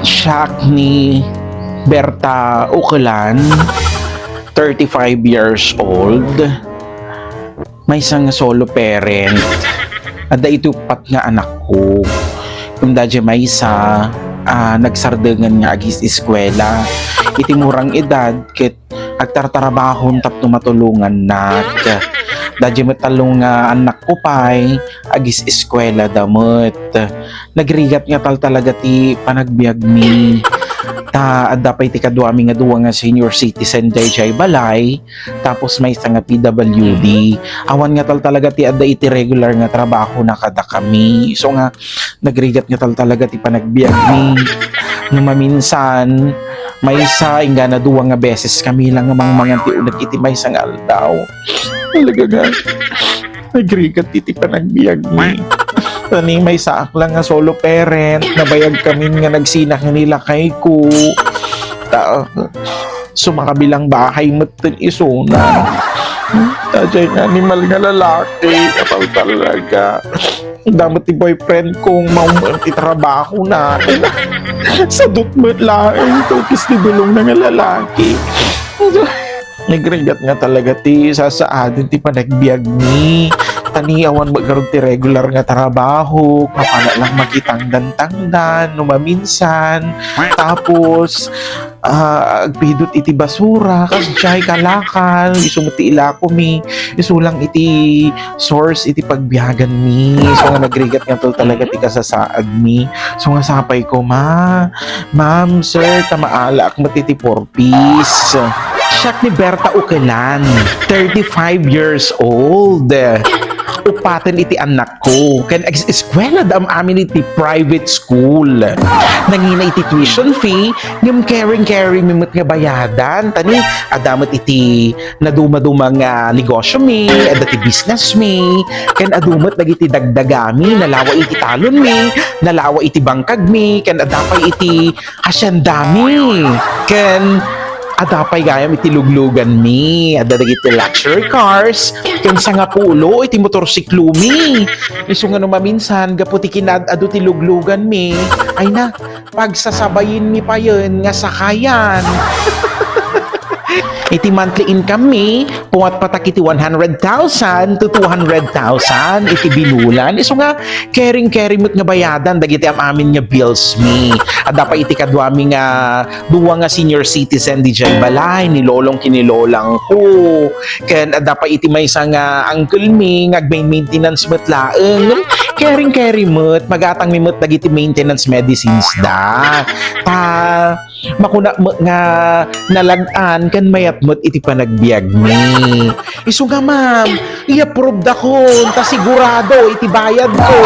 Shock ni Berta Ukelan, 35 years old. May isang solo parent. Ada itupat nga anak ko. Kung dadya may isa, nagsardengan nga agis eskwela. Itimurang edad, kit agtartarabahon tapno matulungan na. Dadya matalong nga anak ko pa'y agis eskwela damot. Nagrigat nga talaga ti panagbiag mi. Adda pa'y ti kaduami nga duwa nga senior citizen jay balay, tapos may isang nga PWD. Awan nga talaga ti adda iti regular nga trabaho na kada kami. So nga nagrigat nga talaga ti panagbiag mi. No maminsan may isa inga na duwa nga beses kami lang nga mga ti unag iti may isang aldaw. Talaga nga nagrigat ti panagbiag mi. Tani may saak lang nga solo parent, nabayag kami nga nagsinak nila kay ko. Sumakabilang bahay matin isuna. Tajay nga animal nga lalaki, kapal talaga. Damat ti boyfriend kong maumunti trabaho na. Sa dutmat lang, tukis ti dulong na nga lalaki. Nagrigat nga talaga ti sasaadin ti panagbiag ni. Taniawan magkaroon ti regular nga trabaho, kapala lang makitang dantangdan, numaminsan, tapos agpidot iti basura, kasjay kalakal, isumuti ila ko mi, isulang iti source iti pagbiyagan mi. So nga nagrigat nga to talaga ti kasasaad mi. So nga sapay ko, ma'am, sir, tamaala ak matiti 4 piece. Siyak ni Berta Ukelan, 35 years old. Upaten iti anak ko. Kan eskwela dam amin iti private school. Nangina iti tuition fee, ngem caring mimut nga bayadan. Tani, adamat iti naduma-duma nga negosyo mi, adati business mi, kan adumat nagiti dagdagami, nalawa iti talon mi, nalawa iti bangkag mi, kan adapay iti hasyandami, kan adapay gayam iti luglugan mi, ada iti luxury cars, kan sa nga pulo iti motorsiklo mi. Iso nga no maminsan gaputi kinad adu ti luglugan mi, ay na pagsasabayin mi pa yun nga sakayan. Iti monthly income mi, puwat patak iti 100,000 to 200,000 iti binulan. Iso nga, caring mo't nga bayadan, dagiti amin nga bills mi. Ada pa iti kadwami nga, duwa nga senior citizen di jay balay, nilolong kinilolang ko. Ken ada pa iti may isa nga uncle mi, ngagmain maintenance mo't laeng. Caring mo't, magatang mi mo't dagiti maintenance medicines da. Makuna mo nga nalagaan kan mayat mo't iti panagbiag mi. Iso nga ma'am, i-approve da ko, ta sigurado iti bayad ko.